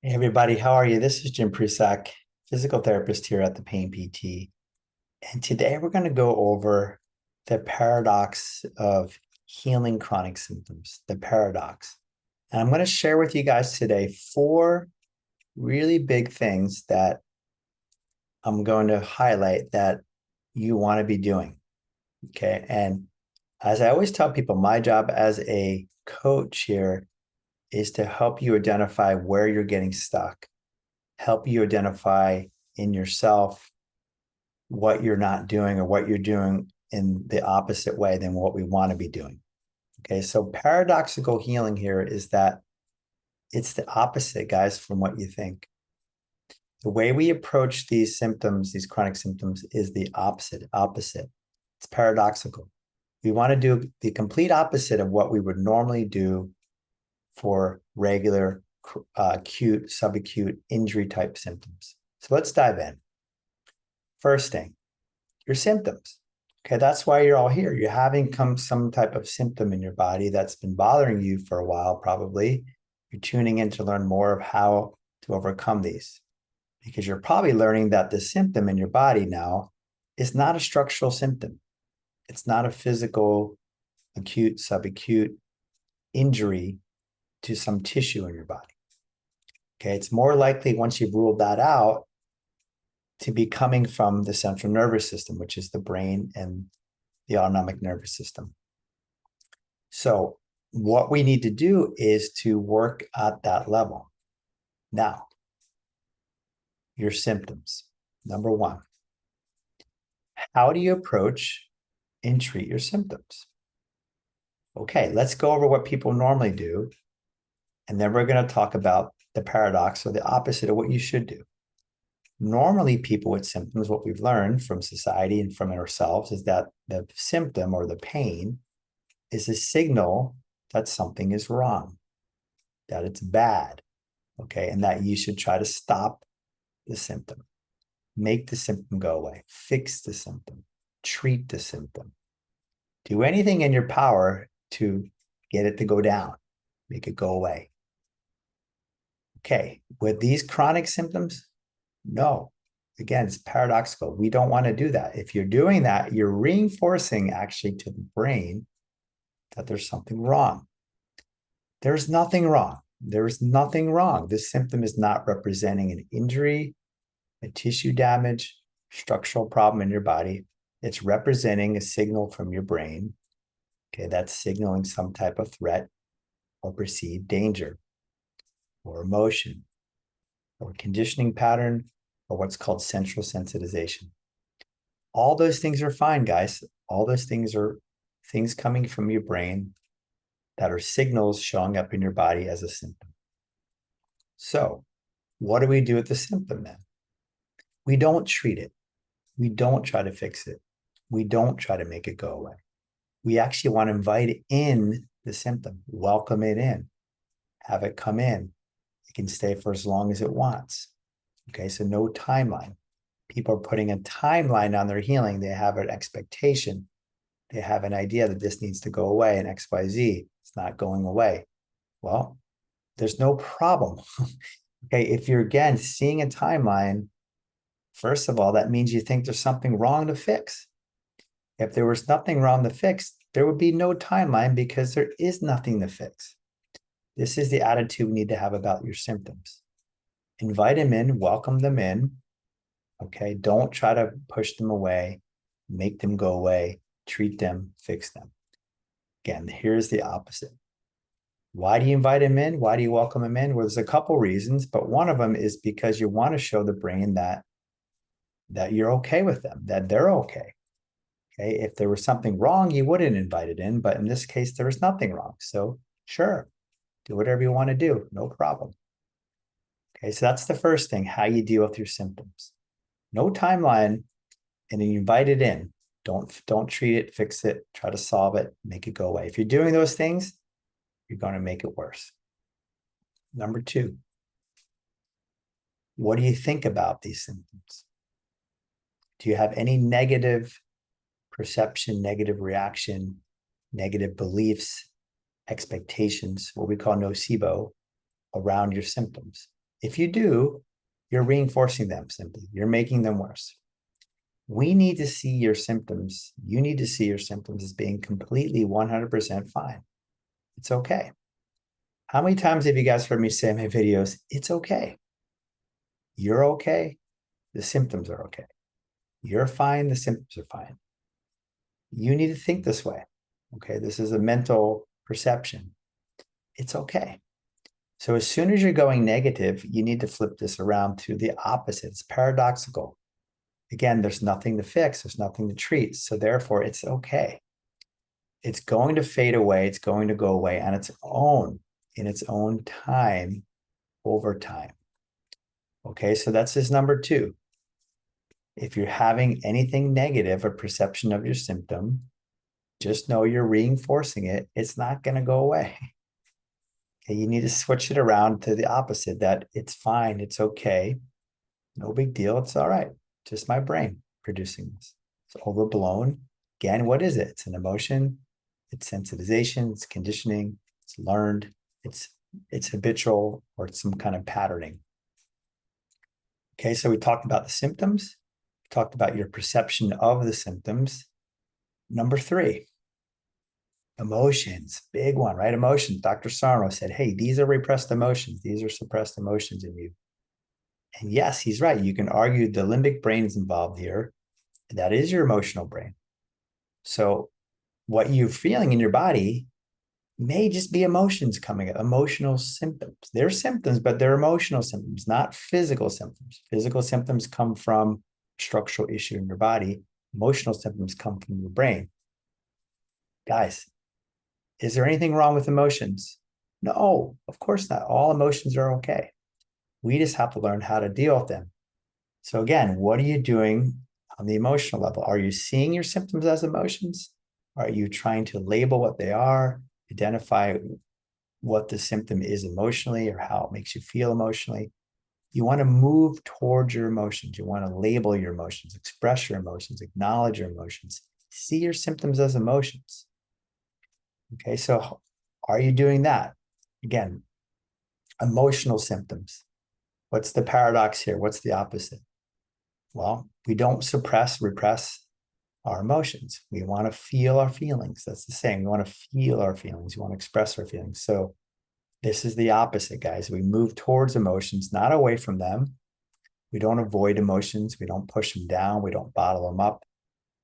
Hey everybody, how are you? This is Jim Prusak, physical therapist here at the Pain PT. And today we're going to go over the paradox of healing chronic symptoms, the paradox. And I'm going to share with you guys today four really big things that I'm going to highlight that you want to be doing. Okay. And as I always tell people, my job as a coach here is to help you identify where you're getting stuck, help you identify in yourself what you're not doing or what you're doing in the opposite way than what we want to be doing. Okay, so paradoxical healing here is that it's the opposite, guys, from what you think. The way we approach these symptoms, these chronic symptoms, is the opposite. It's paradoxical. We want to do the complete opposite of what we would normally do for regular acute, subacute injury type symptoms. So let's dive in. First thing, your symptoms. Okay, that's why you're all here. You're having some type of symptom in your body that's been bothering you for a while, probably. You're tuning in to learn more of how to overcome these because you're probably learning that the symptom in your body now is not a structural symptom. It's not a physical, acute, subacute injury to some tissue in your body. Okay, it's more likely once you've ruled that out to be coming from the central nervous system, which is the brain and the autonomic nervous system. So what we need to do is to work at that level. Now, your symptoms. Number one, how do you approach and treat your symptoms? Okay, let's go over what people normally do. And then we're going to talk about the paradox or the opposite of what you should do. Normally, people with symptoms, what we've learned from society and from ourselves is that the symptom or the pain is a signal that something is wrong, that it's bad, okay, and that you should try to stop the symptom, make the symptom go away, fix the symptom, treat the symptom, do anything in your power to get it to go down, make it go away. Okay, with these chronic symptoms, no. Again, it's paradoxical. We don't want to do that. If you're doing that, you're reinforcing actually to the brain that there's something wrong. There's nothing wrong. There's nothing wrong. This symptom is not representing an injury, a tissue damage, structural problem in your body. It's representing a signal from your brain, okay, that's signaling some type of threat or perceived danger or emotion or conditioning pattern or what's called central sensitization. All those things are fine, guys. All those things are things coming from your brain that are signals showing up in your body as a symptom. So, what do we do with the symptom then? We don't treat it. We don't try to fix it. We don't try to make it go away. We actually want to invite in the symptom, welcome it in, have it come in. It can stay for as long as it wants. Okay, so no timeline. People are putting a timeline on their healing. They have an expectation. They have an idea that this needs to go away and XYZ. It's not going away. Well, there's no problem. Okay, if you're again seeing a timeline, first of all, that means you think there's something wrong to fix. If there was nothing wrong to fix, there would be no timeline because there is nothing to fix. This is the attitude we need to have about your symptoms. Invite them in, welcome them in. Okay, don't try to push them away, make them go away, treat them, fix them. Again, here's the opposite. Why do you invite them in? Why do you welcome them in? Well, there's a couple reasons, but one of them is because you want to show the brain that you're okay with them, that they're okay. Okay, if there was something wrong, you wouldn't invite it in, but in this case, there was nothing wrong. So sure, do whatever you want to do, no problem. Okay, so that's the first thing, how you deal with your symptoms. No timeline, and then you invite it in. Don't treat it, fix it, try to solve it, make it go away. If you're doing those things, you're going to make it worse. Number two, what do you think about these symptoms? Do you have any negative perception, negative reaction, negative beliefs, expectations, what we call nocebo, around your symptoms? If you do, you're reinforcing them simply. You're making them worse. We need to see your symptoms. You need to see your symptoms as being completely 100% fine. It's okay. How many times have you guys heard me say in my videos, it's okay. You're okay. The symptoms are okay. You're fine. The symptoms are fine. You need to think this way. Okay. This is a mental perception. It's okay. So as soon as you're going negative, you need to flip this around to the opposite. It's paradoxical. Again, there's nothing to fix. There's nothing to treat. So therefore, it's okay. It's going to fade away. It's going to go away on its own, in its own time, over time. Okay, so that's his number 2. If you're having anything negative, a perception of your symptom, just know you're reinforcing it. It's not going to go away. Okay, you need to switch it around to the opposite, that it's fine, it's okay, no big deal, it's all right. Just my brain producing this. It's overblown. Again, what is it? It's an emotion, it's sensitization, it's conditioning, it's learned, it's habitual, or it's some kind of patterning. Okay, so we talked about the symptoms, we talked about your perception of the symptoms. Number 3, emotions, big one, right? Emotions. Dr. Sarno said, hey, these are repressed emotions. These are suppressed emotions in you. And yes, he's right. You can argue the limbic brain is involved here. That is your emotional brain. So what you're feeling in your body may just be emotions coming up, emotional symptoms. They're symptoms, but they're emotional symptoms, not physical symptoms. Physical symptoms come from structural issue in your body. Emotional symptoms come from your brain. Guys, is there anything wrong with emotions? No, of course not. All emotions are okay. We just have to learn how to deal with them. So again, what are you doing on the emotional level? Are you seeing your symptoms as emotions? Are you trying to label what they are, identify what the symptom is emotionally or how it makes you feel emotionally? You want to move towards your emotions. You want to label your emotions, express your emotions, acknowledge your emotions, see your symptoms as emotions. Okay, so are you doing that? Again, emotional symptoms. What's the paradox here? What's the opposite? Well, we don't repress our emotions. We want to feel our feelings. That's the same. We want to feel our feelings. We want to express our feelings. So this is the opposite, guys. We move towards emotions, not away from them. We don't avoid emotions. We don't push them down. We don't bottle them up.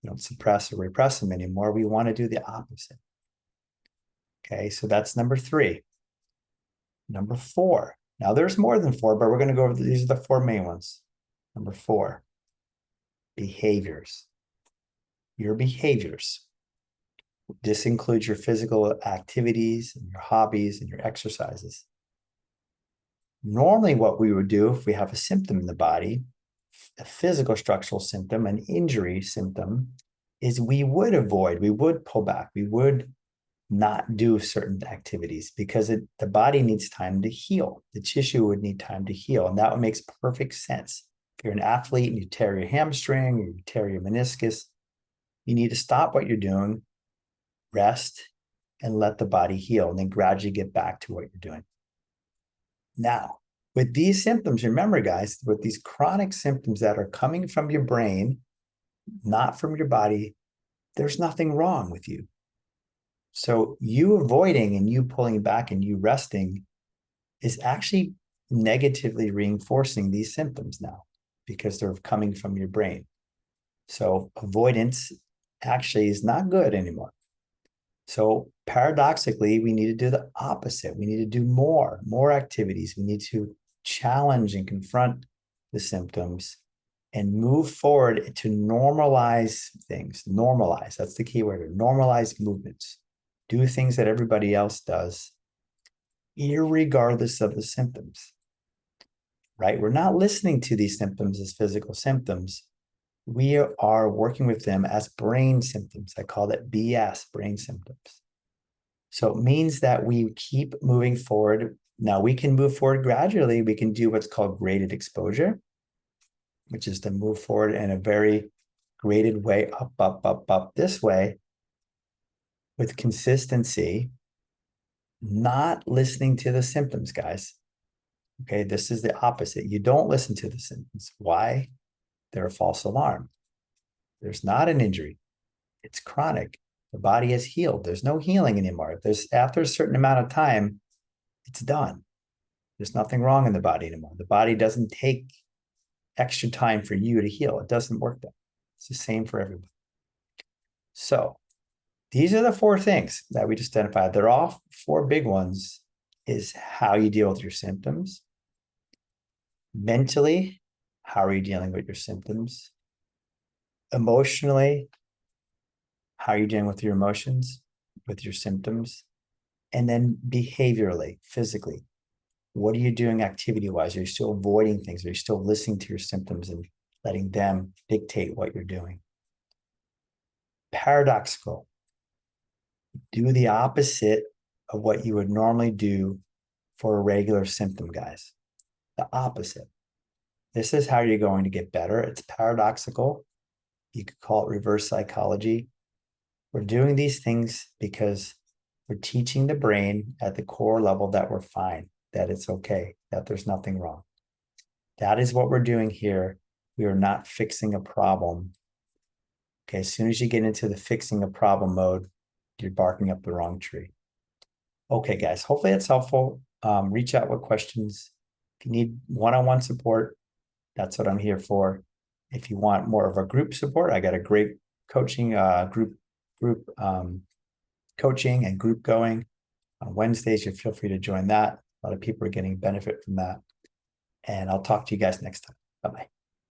We don't suppress or repress them anymore. We want to do the opposite. Okay, so that's number 3. Number 4. Now there's more than 4, but we're going to go over these are the 4 main ones. Number 4, behaviors. Your behaviors. This includes your physical activities and your hobbies and your exercises. Normally what we would do if we have a symptom in the body, a physical structural symptom, an injury symptom, is we would avoid, we would pull back, we would not do certain activities because the body needs time to heal. The tissue would need time to heal. And that makes perfect sense. If you're an athlete and you tear your hamstring or you tear your meniscus, you need to stop what you're doing, rest, and let the body heal, and then gradually get back to what you're doing. Now, with these symptoms, remember, guys, with these chronic symptoms that are coming from your brain, not from your body, there's nothing wrong with you. So you avoiding and you pulling back and you resting is actually negatively reinforcing these symptoms now because they're coming from your brain. So avoidance actually is not good anymore. So paradoxically, we need to do the opposite. We need to do more activities. We need to challenge and confront the symptoms and move forward to normalize things. Normalize, that's the key word, normalize movements. Do things that everybody else does, irregardless of the symptoms, right? We're not listening to these symptoms as physical symptoms. We are working with them as brain symptoms. I call that BS, brain symptoms. So it means that we keep moving forward. Now we can move forward gradually. We can do what's called graded exposure, which is to move forward in a very graded way, up this way, with consistency, not listening to the symptoms, guys. Okay, this is the opposite. You don't listen to the symptoms. Why? They're a false alarm. There's not an injury. It's chronic. The body has healed. There's no healing anymore. There's after a certain amount of time, it's done. There's nothing wrong in the body anymore. The body doesn't take extra time for you to heal. It doesn't work that way. It's the same for everybody. So these are the four things that we just identified. They're all four big ones is how you deal with your symptoms. Mentally, how are you dealing with your symptoms? Emotionally, how are you dealing with your emotions, with your symptoms? And then behaviorally, physically, what are you doing activity-wise? Are you still avoiding things? Are you still listening to your symptoms and letting them dictate what you're doing? Paradoxical. Do the opposite of what you would normally do for a regular symptom, guys. The opposite. This is how you're going to get better. It's paradoxical. You could call it reverse psychology. We're doing these things because we're teaching the brain at the core level that we're fine, that it's okay, that there's nothing wrong. That is what we're doing here. We are not fixing a problem. Okay, as soon as you get into the fixing a problem mode, you're barking up the wrong tree. Okay, guys, hopefully it's helpful. Reach out with questions. If you need one-on-one support, that's what I'm here for. If you want more of a group support, I got a great coaching group coaching and group going on Wednesdays. You feel free to join that. A lot of people are getting benefit from that. And I'll talk to you guys next time. Bye-bye.